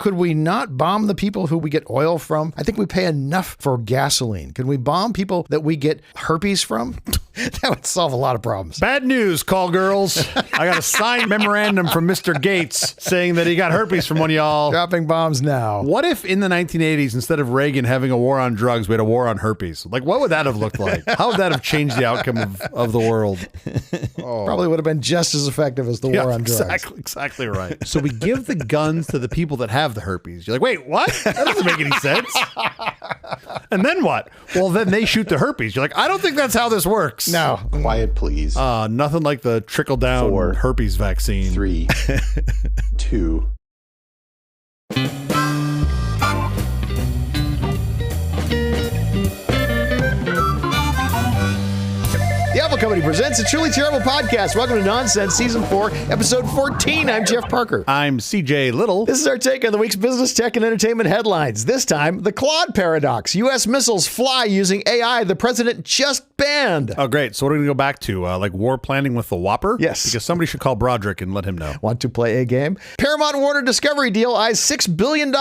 Could we not bomb the people who we get oil from? I think we pay enough for gasoline. Can we bomb people that we get herpes from? That would solve a lot of problems. Bad news, call girls. I got a signed memorandum from Mr. Gates saying that he got herpes from one of y'all. Dropping bombs now. What if in the 1980s, instead of Reagan having a war on drugs, we had a war on herpes? Like, what would that have looked like? How would that have changed the outcome of the world? Oh. Probably would have been just as effective as the war on drugs. Exactly right. So we give the guns to the people that have the herpes. You're like, wait, what? That doesn't make any sense. And then what? Well, then they shoot the herpes. You're like, I don't think that's how this works. No. Quiet, please. Nothing like the trickle-down 4, herpes vaccine. 3, 2. The Apple Company presents a Truly Terrible Podcast. Welcome to Nonsense, Season 4, Episode 14. I'm Jeff Parker. I'm CJ Little. This is our take on the week's business, tech, and entertainment headlines. This time, the Claude paradox. U.S. missiles fly using AI the president just banned. Oh, great. So what are we going to go back to? Like war planning with the Whopper? Yes. Because somebody should call Broderick and let him know. Want to play a game? Paramount Warner Discovery deal eyes $6 billion in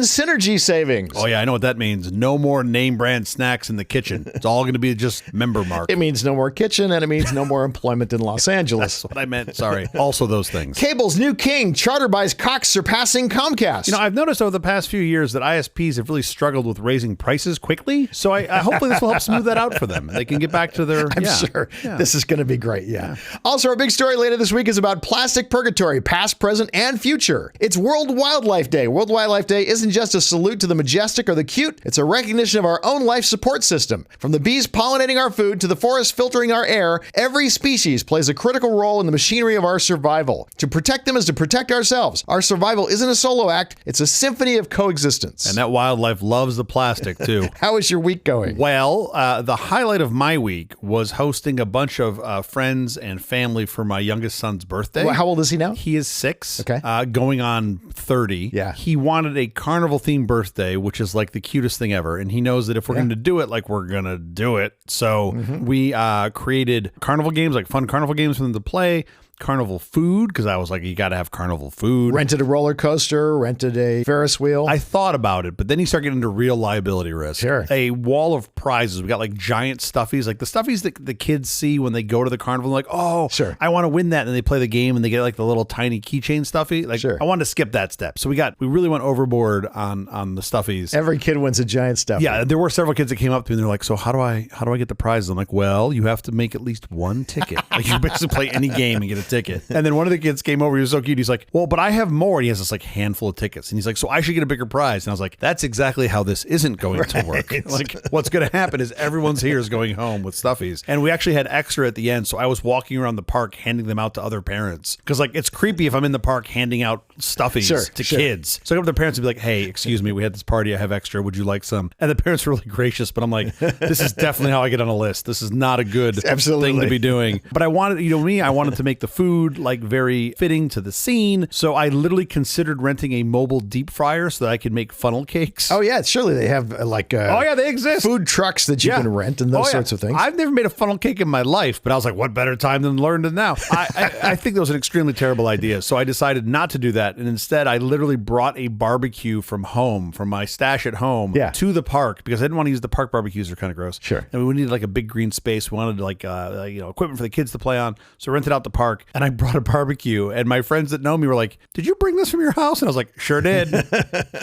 synergy savings. Oh, yeah. I know what that means. No more name brand snacks in the kitchen. It's all going to be just member mark. It means no more kitchen, and it means no more employment in Los Angeles. That's what I meant. Sorry. Also those things. Cable's new king. Charter buys Cox, surpassing Comcast. You know, I've noticed over the past few years that ISPs have really struggled with raising prices quickly. So I hopefully this will help smooth that out for them. They can get back to their... I'm sure this is going to be great. Yeah. Also, our big story later this week is about plastic purgatory, past, present, and future. It's World Wildlife Day. World Wildlife Day isn't just a salute to the majestic or the cute. It's a recognition of our own life support system. From the bees pollinating our food to the forest filtering our air, every species plays a critical role in the machinery of our survival. To protect them is to protect ourselves. Our survival isn't a solo act. It's a symphony of coexistence. And that wildlife loves the plastic, too. How is your week going? Well, the highlight of my week was hosting a bunch of friends and family for my youngest son's birthday. Well, how old is he now? He is 6, okay. Going on 30. Yeah. He wanted a Carnival-themed birthday, which is like the cutest thing ever. And he knows that if we're going to do it, like we're going to do it. So we created carnival games, like fun carnival games for them to play. Carnival food, because I was like, you got to have carnival food. Rented a roller coaster, rented a Ferris wheel. I thought about it, but then you start getting into real liability risk. Sure. A wall of prizes. We got like giant stuffies, like the stuffies that the kids see when they go to the carnival. Like, oh, sure, I want to win that. And they play the game and they get like the little tiny keychain stuffy. Like, sure. I wanted to skip that step. So we really went overboard on the stuffies. Every kid wins a giant stuffy. Yeah, there were several kids that came up to me and they're like, so how do I get the prizes? I'm like, well, you have to make at least one ticket. Like you basically play any game and get a ticket. And then one of the kids came over. He was so cute. He's like, well, but I have more. And he has this like handful of tickets. And he's like, so I should get a bigger prize. And I was like, that's exactly how this isn't going to work. Like what's going to happen is everyone's here is going home with stuffies. And we actually had extra at the end. So I was walking around the park handing them out to other parents. Because like it's creepy if I'm in the park handing out stuffies to kids. So I go up to the parents and be like, hey, excuse me, we had this party. I have extra. Would you like some? And the parents were really gracious. But I'm like, this is definitely how I get on a list. This is not a good thing to be doing. But I wanted, I wanted to make the food like very fitting to the scene. So I literally considered renting a mobile deep fryer so that I could make funnel cakes. Oh, yeah. Surely they have like they exist. Food trucks that you can rent and those sorts of things. I've never made a funnel cake in my life, but I was like, what better time than learn it now? I think that was an extremely terrible idea. So I decided not to do that. And instead, I literally brought a barbecue from home, from my stash at home to the park because I didn't want to use the park barbecues. They're kind of gross. Sure. And we needed like a big green space. We wanted like, equipment for the kids to play on. So I rented out the park and I brought a barbecue. And my friends that know me were like, did you bring this from your house? And I was like, sure did.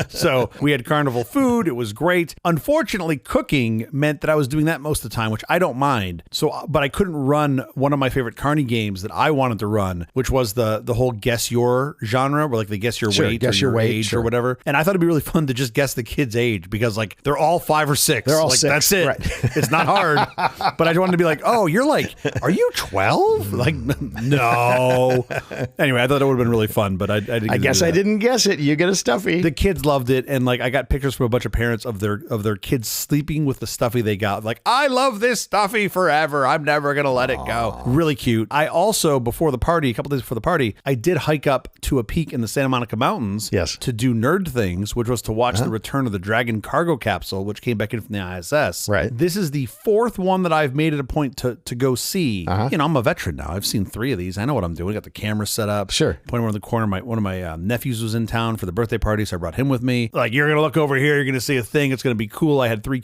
So we had carnival food. It was great. Unfortunately, cooking meant that I was doing that most of the time, which I don't mind. But I couldn't run one of my favorite Carney games that I wanted to run, which was the whole guess your genre, where like they guess your weight, guess your weight, age or whatever. And I thought it'd be really fun to just guess the kid's age because like they're all 5 or 6. They're all like 6. That's it. Right. It's not hard. But I wanted to be like, oh, you're like, are you 12? Like, no. Anyway, I thought it would have been really fun, but I didn't. I guess I didn't guess it. You get a stuffy. The kids loved it, and like I got pictures from a bunch of parents of their kids sleeping with the stuffy they got. Like, I love this stuffy forever. I'm never gonna let it go. Really cute. I also a couple days before the party, I did hike up to a peak in the Santa Monica Mountains. Yes. To do nerd things, which was to watch the return of the Dragon cargo capsule, which came back in from the ISS. Right. This is the 4th one that I've made it a point to go see. I'm a veteran now. I've seen 3 of these. I know what I'm doing. Got the camera set up. Sure. Pointing over in the corner. One of my nephews was in town for the birthday party, so I brought him with me. Like, you're going to look over here. You're going to see a thing. It's going to be cool. I had four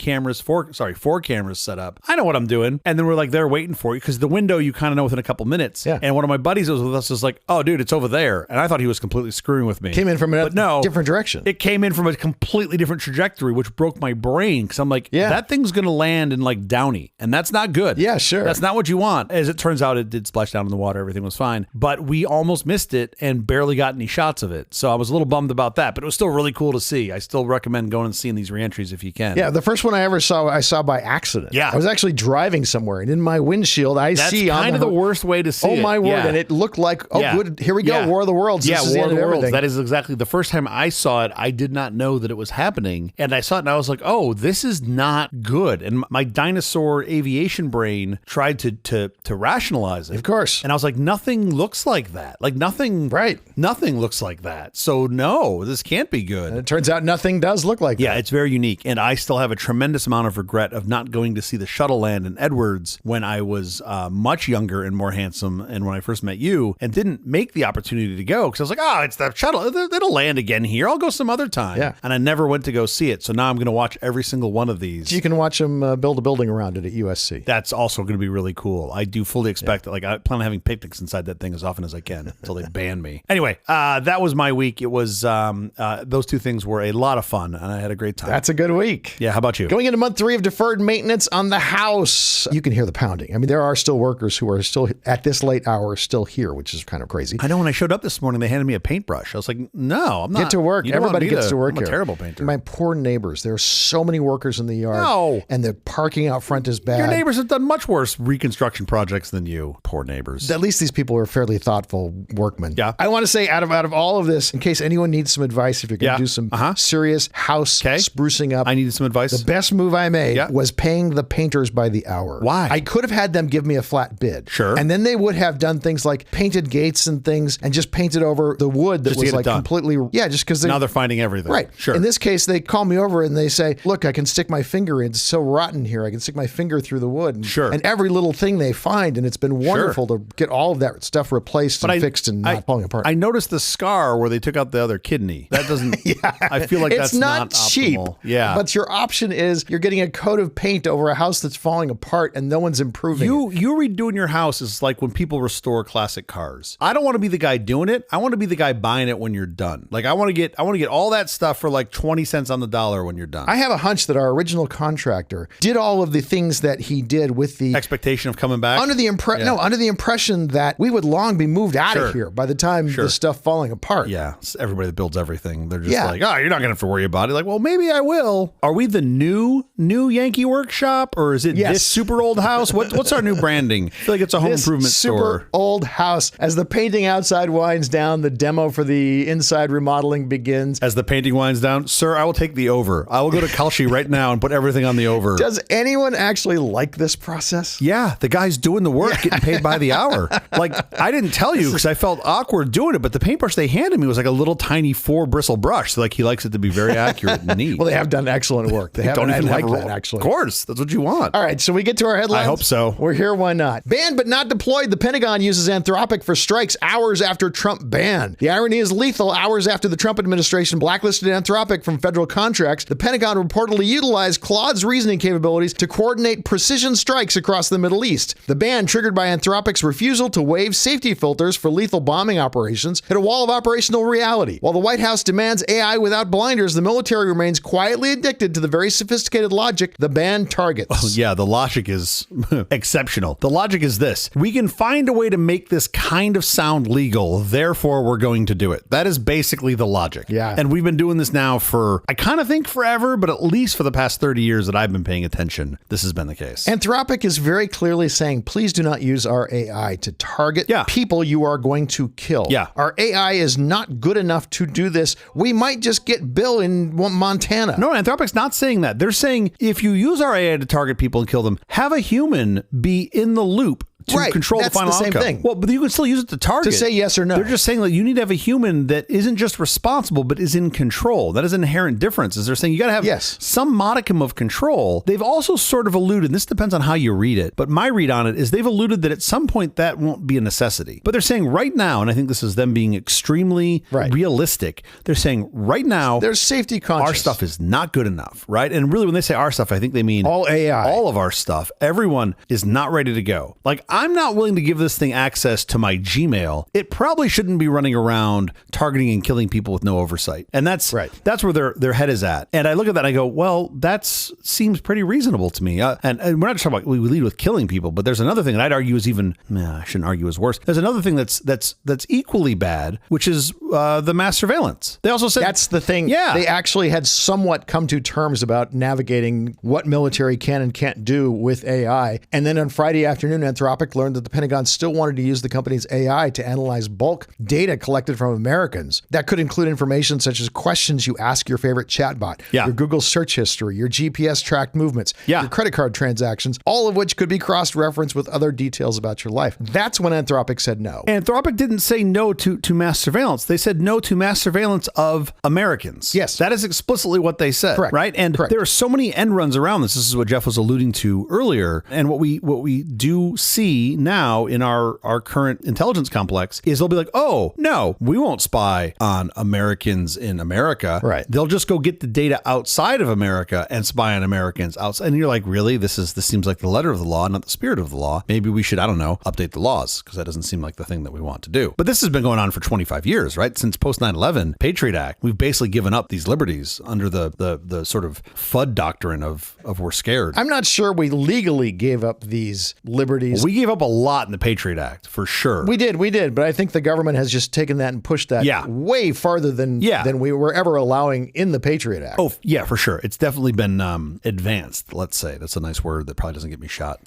cameras set up. I know what I'm doing. And then we're like there waiting for you because the window you kind of know within a couple minutes. Yeah. And one of my buddies that was with us was like, oh, dude, it's over there. And I thought he was completely screwing with me. Came in from a different direction. It came in from a completely different trajectory, which broke my brain because I'm like, that thing's going to land in like Downey. And that's not good. Yeah, sure. That's not what you want. As it turns out, it did splash down in the water. Everything was fine. But we almost missed it and barely got any shots of it. So I was a little bummed about that. But it was still really cool to see. I still recommend going and seeing these reentries if you can. Yeah, the first one I ever saw, I saw by accident. Yeah. I was actually driving somewhere, and in my windshield, That's kind of the worst way to see it. Oh, my word. Yeah. And it looked like, good, here we go, War of the Worlds. Yeah, This is War the of end the of Worlds. everything. That is exactly the first time I saw it. I did not know that it was happening. And I saw it and I was like, oh, this is not good. And my dinosaur aviation brain tried to rationalize it. Of course. And I was like, nothing looks like that. Like nothing looks like that. So no, this can't be good. And it turns out nothing does look like Yeah, that. it's very unique. And I still have a tremendous amount of regret of not going to see the shuttle land in Edwards when I was much younger and more handsome and when I first met you and didn't make the opportunity to go because I was like, oh, it's the shuttle. It'll land again here. I'll go some other time. Yeah. And I never went to go see it. So now I'm going to watch every single one of these. You can watch them build a building around it at USC. That's also going to be really cool. I do fully expect that. Like, I plan on having picnics inside that thing as often as I can until they ban me. Anyway, that was my week. It was, those two things were a lot of fun and I had a great time. That's a good week. Yeah. How about you? Going into month 3 of deferred maintenance on the house. You can hear the pounding. I mean, there are still workers who are still at this late hour still here, which is kind of crazy. I know when I showed up this morning, they handed me a paintbrush. I was like, no, I'm not. Get to work. You don't want Everybody me gets to work I'm here. a terrible painter. My poor neighbors. There are so many workers in the yard. No. And the parking out front is bad. Your neighbors have done much worse reconstruction projects than you. Poor neighbors. At least these people are fairly thoughtful workmen. Yeah. I want to say out of all of this, in case anyone needs some advice, if you're going to do some serious house sprucing up. I needed some advice. The best move I made was paying the painters by the hour. Why? I could have had them give me a flat bid. Sure. And then they would have done things like painted gates and things and just painted over the wood that Just to was get it like done. completely, just because Now they're finding everything. Right. Sure. In this case, they call me over and they say, look, I can stick my finger in. It's so rotten here. I can stick my finger through the wood. And, Sure. And every little thing they find. And it's been wonderful to get all of that stuff replaced and fixed and not falling apart. I noticed the scar where they took out the other kidney. That doesn't, I feel like that's not cheap. optimal. Yeah. But your option is you're getting a coat of paint over a house that's falling apart and no one's improving it. You redoing your house is like when people restore classic cars. I don't want to be the guy doing it. I want to be the guy buying it when you're done. Like I want to get all that stuff for like 20 cents on the dollar when you're done. I have a hunch that our original contractor did all of the things that he did with the expectation of coming back under the impression that we would long be moved out of here by the time the stuff falling apart. Yeah, everybody that builds everything, they're just like, oh, you're not going to have to worry about it. Like, well, maybe I will. Are we the new Yankee Workshop, or is it this super old house? What's our new branding? I feel like it's a home improvement super store. Old house. As the painting outside winds down, the demo for the inside remodeling begins. As the painting winds down, sir, I will take the over. I will go to Kalshi right now and put everything on the over. Does anyone actually like this process? Yeah, the guy's doing the work, getting paid by the hour. Like, I didn't tell you because I felt awkward doing it, but the paintbrush they handed me was like a little tiny 4-bristle brush. So like he likes it to be very accurate and neat. Well, they have done excellent work. They don't even like have that, actually. Of course, that's what you want. All right, so we get to our headlines. I hope so. We're here, why not? Banned but not deployed. The Pentagon uses Anthropic for strikes hours after Trump ban. The irony is lethal. Hours after the Trump administration blacklisted Anthropic from federal contracts, the Pentagon reportedly utilized Claude's reasoning capabilities to coordinate precision strikes across the Middle East. The ban, triggered by Anthropic's refusal to waive safety filters for lethal bombing operations, hit a wall of operational reality. While the White House demands AI without blinders, the military remains quietly addicted to the very sophisticated logic the ban targets. Oh, yeah, the logic is exceptional. The logic is this. We can find a way to make this kind of sound legal, therefore we're going to do it. That is basically the logic. Yeah. And we've been doing this now for, I kind of think forever, but at least for the past 30 years that I've been paying attention, this has been the case. Anthropic is very clearly saying, please do not use our AI to target people you are going to kill. Yeah. Our AI is not good enough to do this. We might just get Bill in Montana. No, Anthropic's not saying that. They're saying if you use our AI to target people and kill them, have a human be in the loop to control That's the final the same outcome. thing. Well, but you can still use it to target. To say yes or no. They're just saying that you need to have a human that isn't just responsible, but is in control. That is an inherent difference. Is they're saying you got to have some modicum of control. They've also sort of alluded, and this depends on how you read it, but my read on it is they've alluded that at some point that won't be a necessity. But they're saying right now, and I think this is them being extremely realistic, they're saying right now, there's safety conscious. Our stuff is not good enough, right? And really when they say our stuff, I think they mean all AI. All of our stuff. Everyone is not ready to go. Like, I'm not willing to give this thing access to my Gmail. It probably shouldn't be running around targeting and killing people with no oversight. And that's where their head is at. And I look at that and I go, well, that seems pretty reasonable to me. And we're not just talking about we lead with killing people, but there's another thing that I'd argue is even, I shouldn't argue is worse. There's another thing that's equally bad, which is the mass surveillance. They also said that's the thing. Yeah. They actually had somewhat come to terms about navigating what military can and can't do with AI. And then on Friday afternoon, Anthropic learned that the Pentagon still wanted to use the company's AI to analyze bulk data collected from Americans. That could include information such as questions you ask your favorite chatbot, your Google search history, your GPS tracked movements, your credit card transactions, all of which could be cross-referenced with other details about your life. That's when Anthropic said no. Anthropic didn't say no to mass surveillance. They said no to mass surveillance of Americans. Yes. That is explicitly what they said. Correct. Right? And there are so many end runs around this. This is what Jeff was alluding to earlier. And what we do see now in our current intelligence complex is they'll be like, oh, no, we won't spy on Americans in America. Right. They'll just go get the data outside of America and spy on Americans outside. And you're like, really? This seems like the letter of the law, not the spirit of the law. Maybe we should, I don't know, update the laws, because that doesn't seem like the thing that we want to do. But this has been going on for 25 years, right? Since post 9/11 Patriot Act, we've basically given up these liberties under the sort of FUD doctrine of we're scared. I'm not sure we legally gave up these liberties. Well, we gave up a lot in the Patriot Act, for sure. We did. But I think the government has just taken that and pushed that way farther than we were ever allowing in the Patriot Act. Oh, yeah, for sure. It's definitely been advanced, let's say. That's a nice word that probably doesn't get me shot.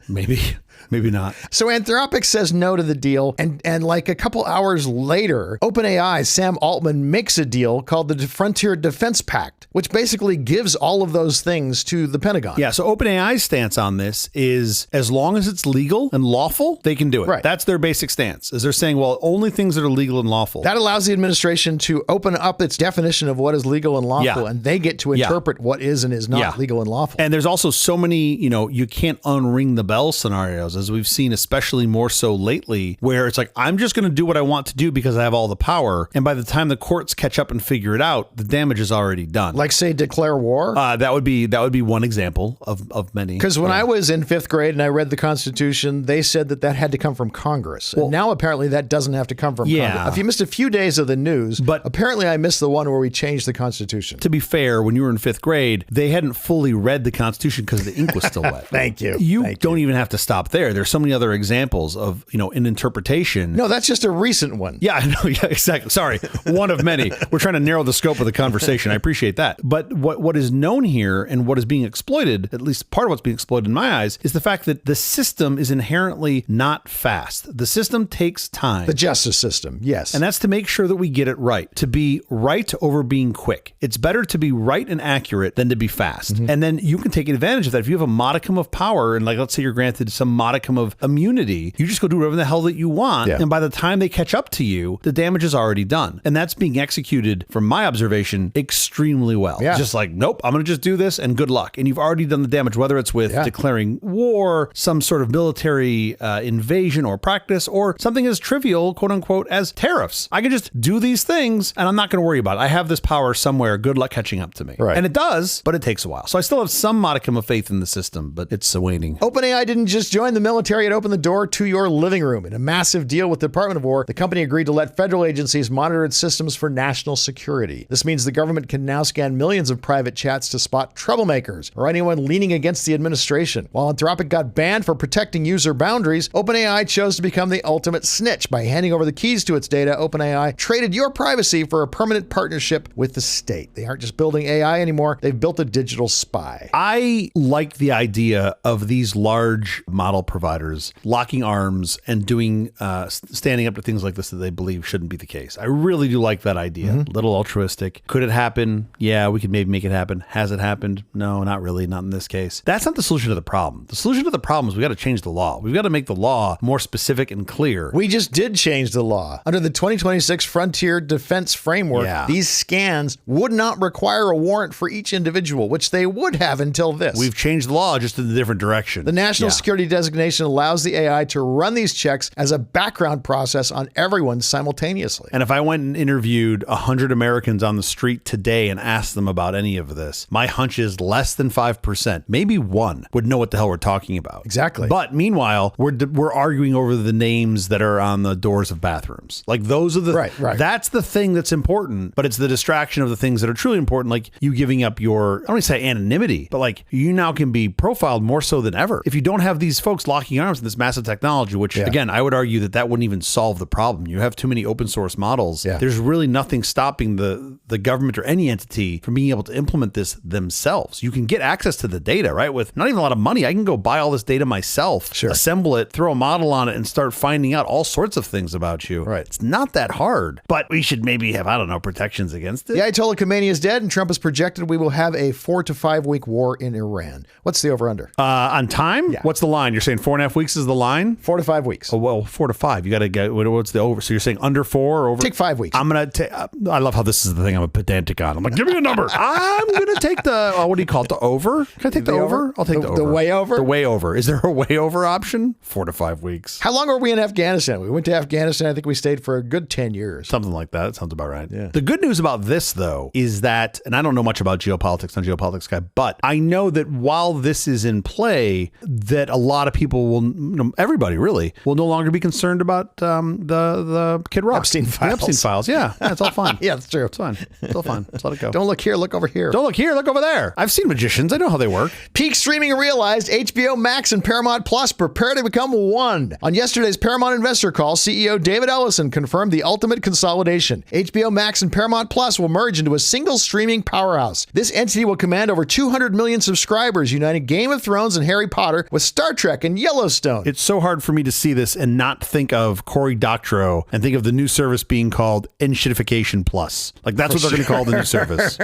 Maybe not. So Anthropic says no to the deal, and like a couple hours later, OpenAI Sam Altman makes a deal called the Frontier Defense Pact, which basically gives all of those things to the Pentagon. Yeah, so OpenAI's stance on this is as long as it's legal and lawful, they can do it. Right. That's their basic stance, is they're saying, well, only things that are legal and lawful. That allows the administration to open up its definition of what is legal and lawful, and they get to interpret what is and is not legal and lawful. And there's also so many, you can't unring the bell scenarios, as we've seen, especially more so lately, where it's like, I'm just going to do what I want to do because I have all the power. And by the time the courts catch up and figure it out, the damage is already done. Like, say, declare war? That would be one example of many. Because when I was in 5th grade and I read the Constitution, they said that had to come from Congress. And now apparently that doesn't have to come from Congress. If you missed a few days of the news, but apparently I missed the one where we changed the Constitution. To be fair, when you were in 5th grade, they hadn't fully read the Constitution because the ink was still wet. Thank you. You don't even have to stop there. There's so many other examples of, an interpretation. No, that's just a recent one. Yeah, I know. Yeah, exactly. Sorry. One of many. We're trying to narrow the scope of the conversation. I appreciate that. But what is known here and what is being exploited, at least part of what's being exploited in my eyes, is the fact that the system is inherently not fast. The system takes time. The justice system, yes. And that's to make sure that we get it right. To be right over being quick. It's better to be right and accurate than to be fast. Mm-hmm. And then you can take advantage of that. If you have a modicum of power, and let's say you're granted some modicum of immunity, you just go do whatever the hell that you want. Yeah. And by the time they catch up to you, the damage is already done. And that's being executed, from my observation, extremely well. Yeah. Just like, nope, I'm going to just do this and good luck. And you've already done the damage, whether it's with declaring war, some sort of military invasion or practice, or something as trivial, quote unquote, as tariffs. I can just do these things and I'm not going to worry about it. I have this power somewhere. Good luck catching up to me. Right. And it does, but it takes a while. So I still have some modicum of faith in the system, but it's waning. OpenAI didn't just join the military, it opened the door to your living room. In a massive deal with the Department of War, the company agreed to let federal agencies monitor its systems for national security. This means the government can now scan millions of private chats to spot troublemakers or anyone leaning against the administration. While Anthropic got banned for protecting user boundaries, OpenAI chose to become the ultimate snitch. By handing over the keys to its data, OpenAI traded your privacy for a permanent partnership with the state. They aren't just building AI anymore, they've built a digital spy. I like the idea of these large large model providers locking arms and doing standing up to things like this that they believe shouldn't be the case. I really do like that idea. A little altruistic. Could it happen? Yeah, we could maybe make it happen. Has it happened? No, not really. Not in this case. That's not the solution to the problem. The solution to the problem is we got to change the law. We've got to make the law more specific and clear. We just did change the law. Under the 2026 Frontier Defense Framework, these scans would not require a warrant for each individual, which they would have until this. We've changed the law just in a different direction. The national security designation allows the AI to run these checks as a background process on everyone simultaneously. And if I went and interviewed 100 Americans on the street today and asked them about any of this, my hunch is less than 5%, maybe one, would know what the hell we're talking about. Exactly. But meanwhile, we're arguing over the names that are on the doors of bathrooms. Like those are the right. That's the thing that's important, but it's the distraction of the things that are truly important, like you giving up your, I don't want to say anonymity, but like you now can be profiled more so than ever. If you don't have these folks locking arms in this massive technology, which again, I would argue that wouldn't even solve the problem. You have too many open source models. There's really nothing stopping the government or any entity from being able to implement this themselves. You can get access to the data, right? With not even a lot of money, I can go buy all this data myself, assemble it, throw a model on it, and start finding out all sorts of things about you. Right. It's not that hard, but we should maybe have, I don't know, protections against it. The Ayatollah Khomeini is dead, and Trump has projected we will have a 4 to 5 week war in Iran. What's the over-under? On time? Yeah. What's the line? You're saying 4.5 weeks is the line? 4 to 5 weeks. Oh, well, 4 to 5. You got to get, what's the over? So you're saying under 4 or over? Take 5 weeks. I'm going to take, I love how this is the thing I'm a pedantic on. I'm like, give me a number. I'm going to take the, what do you call it? The over? Can I take the over? I'll take the over. The way over? The way over. Is there a way over option? 4 to 5 weeks. How long were we in Afghanistan? We went to Afghanistan. I think we stayed for a good 10 years. Something like that. That sounds about right. Yeah. The good news about this, though, is that, and I don't know much about geopolitics, I'm a geopolitics guy, but I know that while this is in play, that a lot of people will, everybody really, will no longer be concerned about the Kid Rock. Epstein files. The Epstein files. Yeah. It's all fine. Yeah, it's true. It's fine. It's all fine. Let's let it go. Don't look here, look over here. Don't look here, look over there. I've seen magicians. I know how they work. Peak streaming realized HBO Max and Paramount Plus prepare to become one. On yesterday's Paramount investor call, CEO David Ellison confirmed the ultimate consolidation. HBO Max and Paramount Plus will merge into a single streaming powerhouse. This entity will command over 200 million subscribers, uniting Game of Thrones and Harry Potter with Star Trek and Yellowstone. It's so hard for me to see this and not think of Cory Doctorow and think of the new service being called Enshittification Plus. Like that's what they're going to call the new service.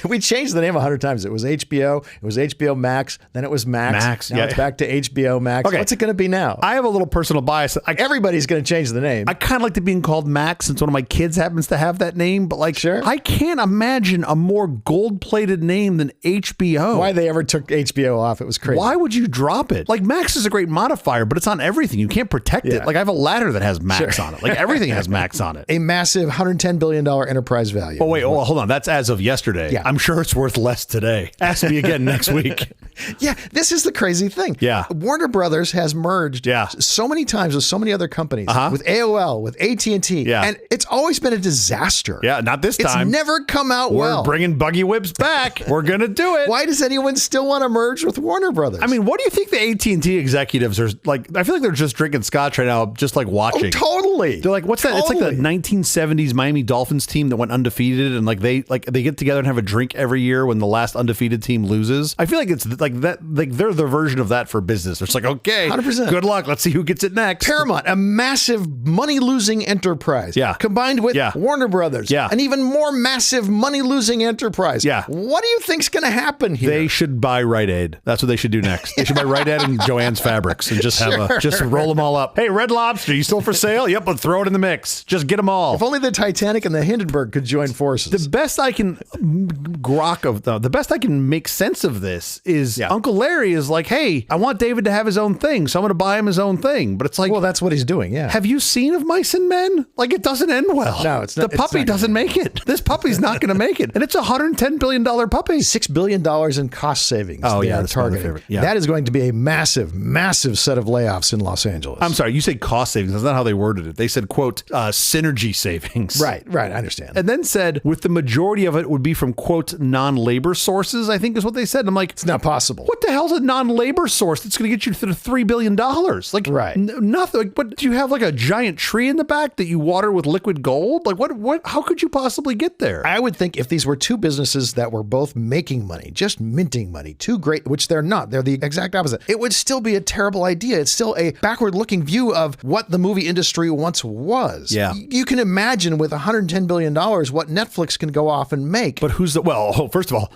We changed the name 100 times. It was HBO, it was HBO Max, then it was Max. Now it's back to HBO Max. Okay. What's it going to be now? I have a little personal bias. Everybody's going to change the name. I kind of like to being called Max since one of my kids happens to have that name, but like, I can't imagine a more gold-plated name than HBO. Why they ever took HBO off? It was crazy. Why would you drop it? Like Max is a great modifier, but it's on everything. You can't protect it. Like I have a ladder that has Max on it. Like everything has Max on it. A massive $110 billion enterprise value. Oh, wait. Oh, hold on. That's as of yesterday. Yeah. I'm sure it's worth less today. Ask me again next week. Yeah, this is the crazy thing. Yeah. Warner Brothers has merged so many times with so many other companies, with AOL, with AT&T, and it's always been a disaster. Yeah, not this time. It's never come out well. We're bringing buggy whips back. We're going to do it. Why does anyone still want to merge with Warner Brothers? I mean, what do you think the AT&T executives are like? I feel like they're just drinking scotch right now, just like watching. Oh, totally. They're like, what's that? It's like the 1970s Miami Dolphins team that went undefeated, and like they get together and have a drink every year when the last undefeated team loses. I feel like it's like that. Like they're the version of that for business. It's like, okay, 100%. Good luck. Let's see who gets it next. Paramount, a massive money-losing enterprise. Yeah. Combined with Warner Brothers. Yeah. An even more massive money-losing enterprise. Yeah. What do you think's going to happen here? They should buy Rite Aid. That's what they should do next. They should buy Rite Aid and Joann's Fabrics and just have just roll them all up. Hey, Red Lobster, you still for sale? Yep, but throw it in the mix. Just get them all. If only the Titanic and the Hindenburg could join forces. The best I can the best I can make sense of this is Uncle Larry is like, hey, I want David to have his own thing, so I'm going to buy him his own thing. But it's like, well, that's what he's doing. Yeah. Have you seen Of Mice and Men? Like, it doesn't end well. No, it's not. The puppy doesn't make it. This puppy's not going to make it, and it's a $110 billion puppy. $6 billion in cost savings. Oh yeah, that's my favorite. Yeah. That is going to be a massive, massive set of layoffs in Los Angeles. I'm sorry, you say cost savings. That's not how they worded it. They said, quote, synergy savings. Right. I understand. And then said, with the majority of it would be from, quote, non-labor sources, I think is what they said. And I'm like, it's not possible. impossible. What the hell's a non-labor source that's going to get you to the $3 billion? Like, Right. Nothing. But do you have like a giant tree in the back that you water with liquid gold? Like, what? How could you possibly get there? I would think if these were two businesses that were both making money, just minting money, two great, which they're not, they're the exact opposite, it would still be a terrible idea. It's still a backward-looking view of what the movie industry once was. Yeah. You can imagine with $110 billion what Netflix can go off and make. But first of all,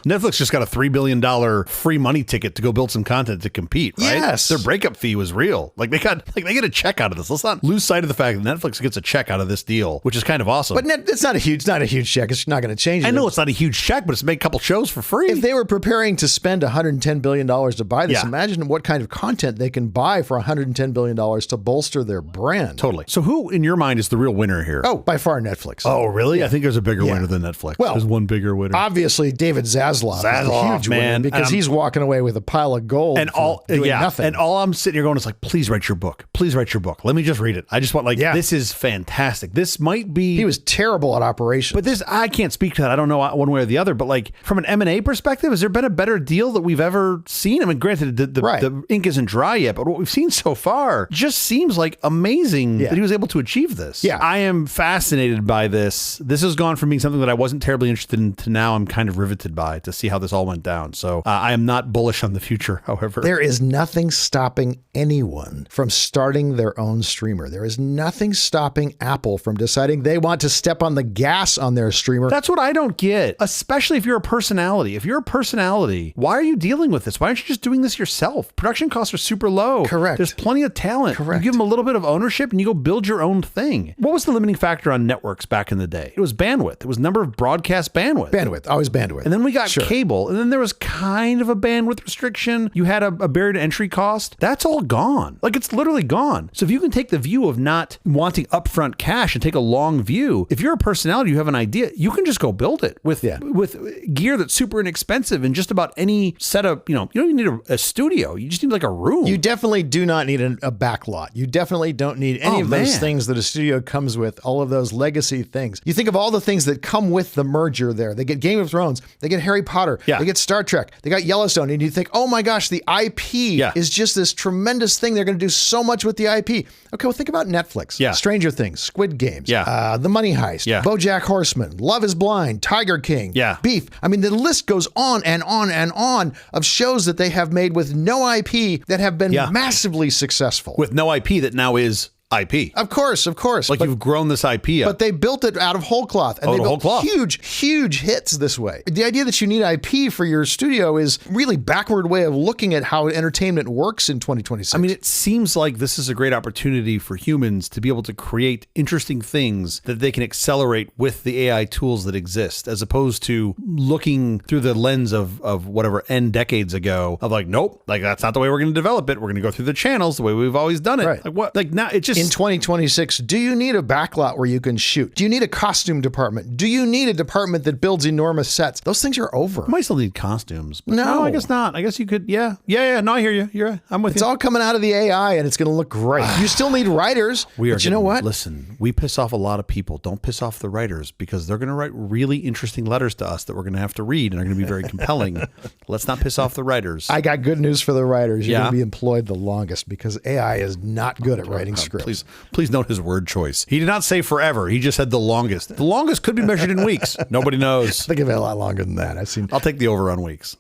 Netflix just got a $3 billion free money ticket to go build some content to compete, right? Yes. Their breakup fee was real. Like they get a check out of this. Let's not lose sight of the fact that Netflix gets a check out of this deal, which is kind of awesome. But it's not a huge check. It's not going to change it. I know it's not a huge check, but it's make a couple shows for free. If they were preparing to spend $110 billion to buy this, imagine what kind of content they can buy for $110 billion to bolster their brand. Totally. So who, in your mind, is the real winner here? Oh, by far Netflix. Oh, really? I think there's a bigger winner than Netflix. Well, there's one bigger winner. Obviously, David Zaslav is the huge winner because he's walking away with a pile of gold and doing nothing. And all I'm sitting here going is like, please write your book. Please write your book. Let me just read it. I just want this is fantastic. This might be... He was terrible at operations. But this, I can't speak to that. I don't know one way or the other, but like from an M&A perspective, has there been a better deal that we've ever seen? I mean, granted, the ink isn't dry yet, but what we've seen so far just seems like amazing that he was able to achieve this. Yeah. I am fascinated by this. This has gone from being something that I wasn't terribly interested in to now I'm kind of riveted by to see how this all went down. So I am not bullish on the future, however. There is nothing stopping anyone from starting their own streamer. There is nothing stopping Apple from deciding they want to step on the gas on their streamer. That's what I don't get, especially if you're a personality. If you're a personality, why are you dealing with this? Why aren't you just doing this yourself? Production costs are super low. Correct. There's plenty of talent. Correct. You give them a little bit of ownership and you go build your own thing. What was the limiting factor on networks back in the day? It was bandwidth. It was number of broadcast bandwidth. Bandwidth, always bandwidth. And then we got cable, and then there was kind of a bandwidth restriction. You had a barrier to entry cost. That's all gone. Like it's literally gone. So if you can take the view of not wanting upfront cash and take a long view, if you're a personality, you have an idea, you can just go build it with gear that's super inexpensive and just about any setup. You don't even need a studio. You just need like a room. You definitely do not need a backlot. You definitely don't need any of those things that a studio comes with, all of those legacy things. You think of all the things that come with the merger there. They get Game of Thrones, they get Harry Potter, they get Star Trek, they got Yellowstone, and you think, oh my gosh, the IP is just this tremendous thing. They're going to do so much with the IP. Okay, well, think about Netflix. Stranger Things, Squid Games, The Money Heist, BoJack Horseman, Love is Blind, Tiger King, Beef. I mean, the list goes on and on and on of shows that they have made with no IP that have been massively successful. With no IP that now is IP. Of course. Like you've grown this IP up. But they built it out of whole cloth. And they built huge hits this way. The idea that you need IP for your studio is really backward way of looking at how entertainment works in 2026. I mean, it seems like this is a great opportunity for humans to be able to create interesting things that they can accelerate with the AI tools that exist, as opposed to looking through the lens of whatever N decades ago of like, nope, like that's not the way we're going to develop it. We're going to go through the channels the way we've always done it. Right. Like what? Like now it just... In 2026, do you need a backlot where you can shoot? Do you need a costume department? Do you need a department that builds enormous sets? Those things are over. You might still need costumes. But no, I guess not. I guess you could. Yeah. No, I hear you. I'm with you. It's all coming out of the AI and it's going to look great. You still need writers. But you know what? Listen, we piss off a lot of people. Don't piss off the writers because they're going to write really interesting letters to us that we're going to have to read and are going to be very compelling. Let's not piss off the writers. I got good news for the writers. You're going to be employed the longest because AI is not good at writing scripts. Please note his word choice. He did not say forever. He just said the longest. The longest could be measured in weeks. Nobody knows. Think of it a lot longer than that. I'll take the over on weeks.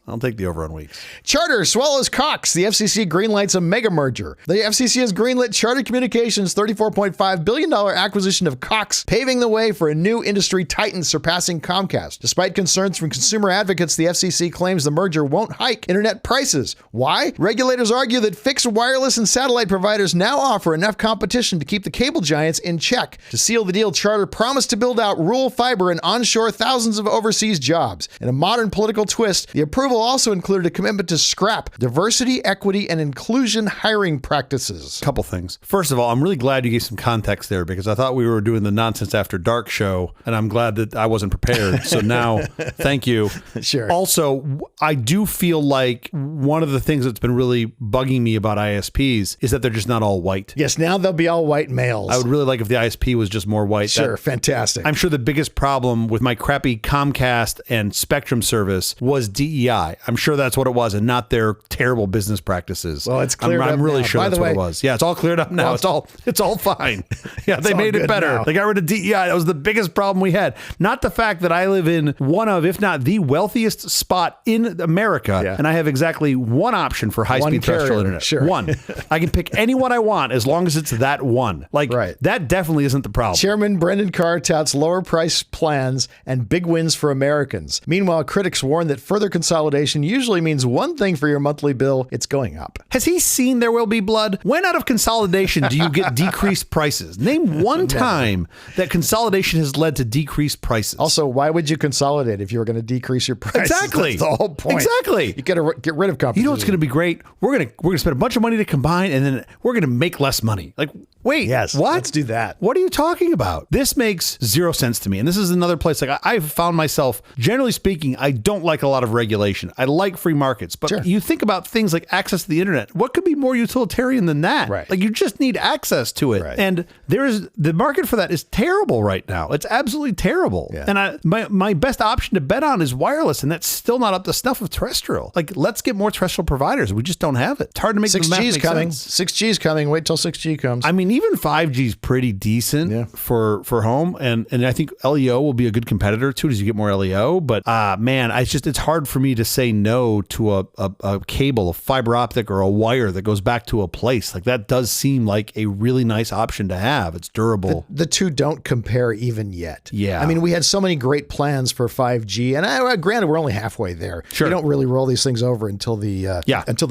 Charter swallows Cox. The FCC greenlights a mega merger. The FCC has greenlit Charter Communications' $34.5 billion acquisition of Cox, paving the way for a new industry titan surpassing Comcast. Despite concerns from consumer advocates, the FCC claims the merger won't hike internet prices. Why? Regulators argue that fixed wireless and satellite providers now offer enough competition to keep the cable giants in check. To seal the deal, Charter promised to build out rural fiber and onshore thousands of overseas jobs. In a modern political twist, the approval also included a commitment to scrap diversity, equity, and inclusion hiring practices. Couple things. First of all, I'm really glad you gave some context there because I thought we were doing the Nonsense After Dark show, and I'm glad that I wasn't prepared. So now, thank you. Sure. Also, I do feel like one of the things that's been really bugging me about ISPs is that they're just not all white. Yes, now they'll be all white males. I would really like if the ISP was just more white. Sure, fantastic. I'm sure the biggest problem with my crappy Comcast and Spectrum service was DEI. I'm sure that's what it was, and not their terrible business practices. Well, it's cleared up I'm really now. sure By that's the what way, it was. Yeah, it's all cleared up now. It's all fine. Yeah, they all made it good better. now. They got rid of DEI. That was the biggest problem we had. Not the fact that I live in one of, if not the wealthiest spot in America, and I have exactly one option for high-speed terrestrial internet. Sure. One. I can pick any one I want as long as it's that one. Like, Right. that definitely isn't the problem. Chairman Brendan Carr touts lower price plans and big wins for Americans. Meanwhile, critics warn that further consolidation usually means one thing for your monthly bill: it's going up. Has he seen There Will Be Blood? When out of consolidation do you get decreased prices? Name one time that consolidation has led to decreased prices. Also, why would you consolidate if you were going to decrease your prices? Exactly. That's the whole point. Exactly. You got to get rid of competition. You know what's going to be great? We're gonna spend a bunch of money to combine, and then we're going to make less money. Like, wait, Yes, what? let's do that. What are you talking about? This makes zero sense to me. And this is another place, like, I've found myself, generally speaking, I don't like a lot of regulation. I like free markets, but Sure. you think about things like access to the internet. What could be more utilitarian than that? Right. Like, you just need access to it. Right. And the market for that is terrible right now. It's absolutely terrible. Yeah. And my best option to bet on is wireless, and that's still not up to snuff of terrestrial. Like, let's get more terrestrial providers. We just don't have it. It's hard to make the math 6G's make coming. sense. 6G's coming. Wait till 6G comes. I mean, even 5G is pretty decent for home, and I think LEO will be a good competitor too as you get more LEO. But man, it's hard for me to say no to a cable, a fiber optic, or a wire that goes back to a place. Like, that does seem like a really nice option to have. It's durable. The two don't compare even yet. Yeah. I mean, we had so many great plans for 5G, and granted, we're only halfway there. Sure. You don't really roll these things over until the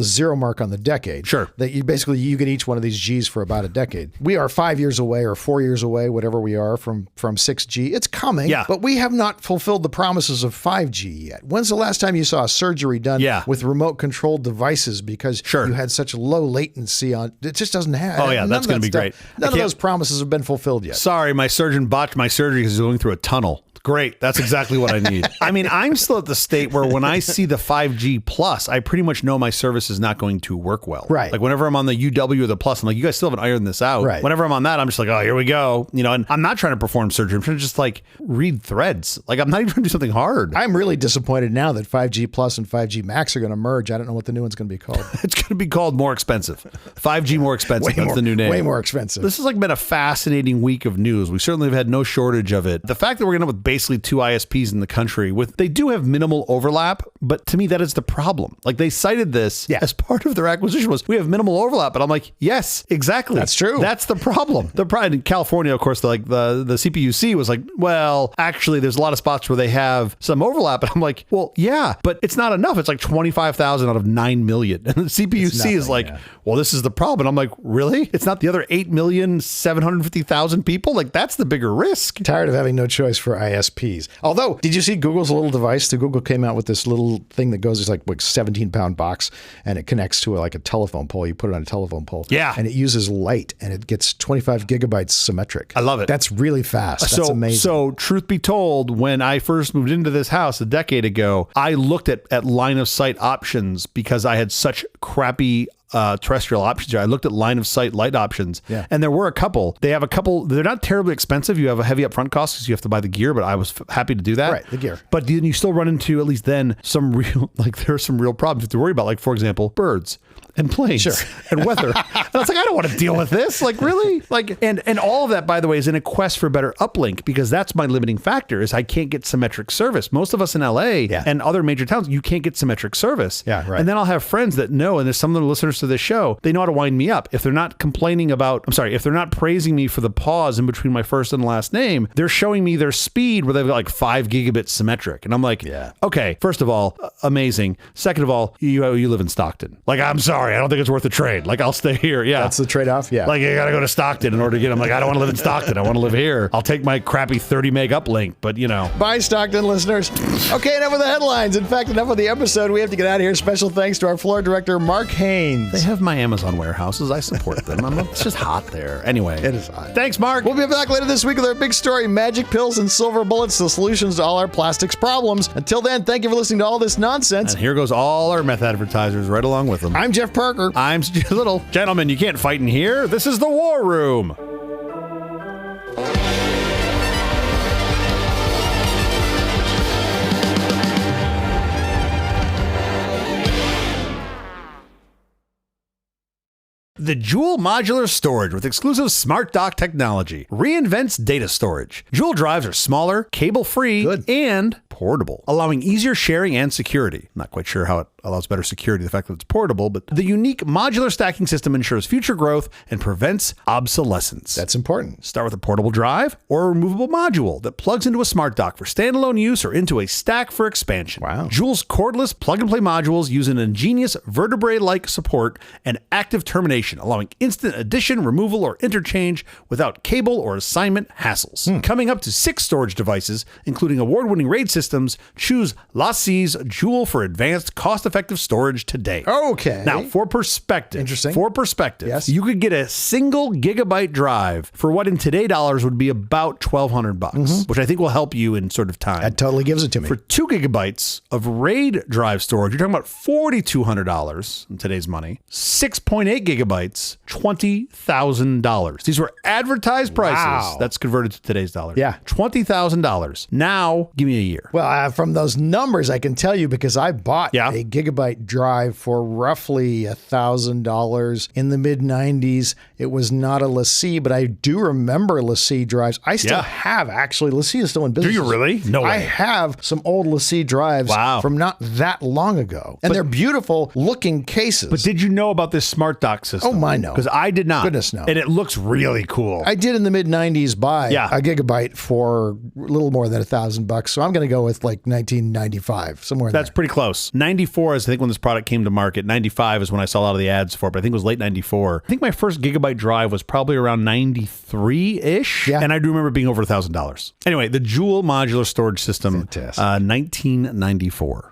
zero mark on the decade. Sure. That you get each one of these Gs for about a decade. We are 5 years away or 4 years away, whatever we are from 6G. It's coming. Yeah. But we have not fulfilled the promises of 5G yet. When's the last time you saw a surgery done with remote controlled devices because you had such low latency on it? Just doesn't have. Oh, yeah, that's going to be great. None of those promises have been fulfilled yet. Sorry, my surgeon botched my surgery because he's going through a tunnel. Great. That's exactly what I need. I mean, I'm still at the state where when I see the 5G Plus, I pretty much know my service is not going to work well. Right. Like, whenever I'm on the UW or the Plus, I'm like, you guys still haven't ironed this out. Right. Whenever I'm on that, I'm just like, oh, here we go. You know, and I'm not trying to perform surgery. I'm trying to just like read threads. Like, I'm not even trying to do something hard. I'm really disappointed now that 5G Plus and 5G Max are going to merge. I don't know what the new one's going to be called. It's going to be called more expensive. 5G more expensive. That's the new name. Way more expensive. This has like been a fascinating week of news. We certainly have had no shortage of it. The fact that we're going to end up with basically two ISPs in the country they do have minimal overlap, but to me that is the problem. Like, they cited this as part of their acquisition was we have minimal overlap, but I'm like, yes, exactly. That's true. That's the problem. The problem in California, of course, the CPUC was like, well, actually there's a lot of spots where they have some overlap, and I'm like, well, yeah, but it's not enough. It's like 25,000 out of 9 million. And the CPUC is like, well, this is the problem. And I'm like, really? It's not the other 8,750,000 people? Like, that's the bigger risk. Tired of having no choice for ISPs. Although, did you see Google's little device? The Google came out with this little thing that goes, it's like 17-pound box, and it connects to like a telephone pole. You put it on a telephone pole. Yeah. And it uses light, and it gets 25 gigabytes symmetric. I love it. That's really fast. That's amazing. So truth be told, when I first moved into this house a decade ago, I looked at line of sight options because I had such crappy terrestrial options. I looked at line of sight light options, and there were a couple. They have a couple. They're not terribly expensive. You have a heavy upfront cost because you have to buy the gear, but I was happy to do that. Right, the gear. But then you still run into, at least then, some real, like, there are some real problems you have to worry about. Like, for example, birds and planes and weather. And I was like, I don't want to deal with this. Like, really? Like, and all of that, by the way, is in a quest for better uplink, because that's my limiting factor is I can't get symmetric service. Most of us in LA and other major towns, you can't get symmetric service. Yeah, right. And then I'll have friends that know, and there's some of the listeners to this show, they know how to wind me up. If they're not if they're not praising me for the pause in between my first and last name, they're showing me their speed where they've got like 5 gigabits symmetric. And I'm like, okay, first of all, amazing. Second of all, you live in Stockton. Like, I'm sorry. I don't think it's worth the trade. Like, I'll stay here. Yeah. That's the trade-off. Yeah. Like, you got to go to Stockton in order to get them. Like, I don't want to live in Stockton. I want to live here. I'll take my crappy 30 meg uplink, but you know. Bye, Stockton listeners. Okay, enough with the headlines. In fact, enough with the episode. We have to get out of here. Special thanks to our floor director, Mark Haynes. please. They have my Amazon warehouses. I support them. It's just hot there. Anyway. It is hot. Thanks, Mark. We'll be back later this week with our big story, magic pills and silver bullets, the solutions to all our plastics problems. Until then, thank you for listening to all this nonsense. And here goes all our meth advertisers right along with them. I'm Jeff Parker. I'm Stu Little. Gentlemen, you can't fight in here. This is the War Room. The Joule Modular Storage with exclusive smart dock technology reinvents data storage. Joule drives are smaller, cable-free, and portable, allowing easier sharing and security. Not quite sure how it allows better security, the fact that it's portable, but the unique modular stacking system ensures future growth and prevents obsolescence. That's important. Start with a portable drive or a removable module that plugs into a smart dock for standalone use or into a stack for expansion. Wow. Joule's cordless plug-and-play modules use an ingenious vertebrae-like support and active termination, allowing instant addition, removal, or interchange without cable or assignment hassles. Coming up to 6 storage devices, including award-winning RAID systems, choose LaCie's Joule for advanced, cost-effective storage today. Okay. Now, for perspective, Yes. you could get a single gigabyte drive for what in today dollars would be about $1,200, which I think will help you in sort of time. That totally gives it to me. For 2 gigabytes of RAID drive storage, you're talking about $4,200 in today's money. 6.8 gigabytes, $20,000. These were advertised prices. Wow. That's converted to today's dollars. Yeah. $20,000. Now, give me a year. Well, from those numbers, I can tell you because I bought Yeah. a gigabyte drive for roughly $1,000 in the mid-90s. It was not a LaCie, but I do remember LaCie drives. I still have, actually. LaCie is still in business. Do you really? No way. I have some old LaCie drives from not that long ago. And they're beautiful looking cases. But did you know about this smart dock system? Oh, my, no. Because I did not. Goodness, no. And it looks really cool. I did in the mid-90s buy a gigabyte for a little more than $1,000. So I'm going to go with like 1995, somewhere in That's there. pretty close. 94 is, I think, when this product came to market. 95 is when I saw a lot of the ads for it, but I think it was late 94. I think my first gigabyte drive was probably around 93-ish. Yeah. And I do remember it being over $1,000. Anyway, the Joule modular storage system, Fantastic. 1994.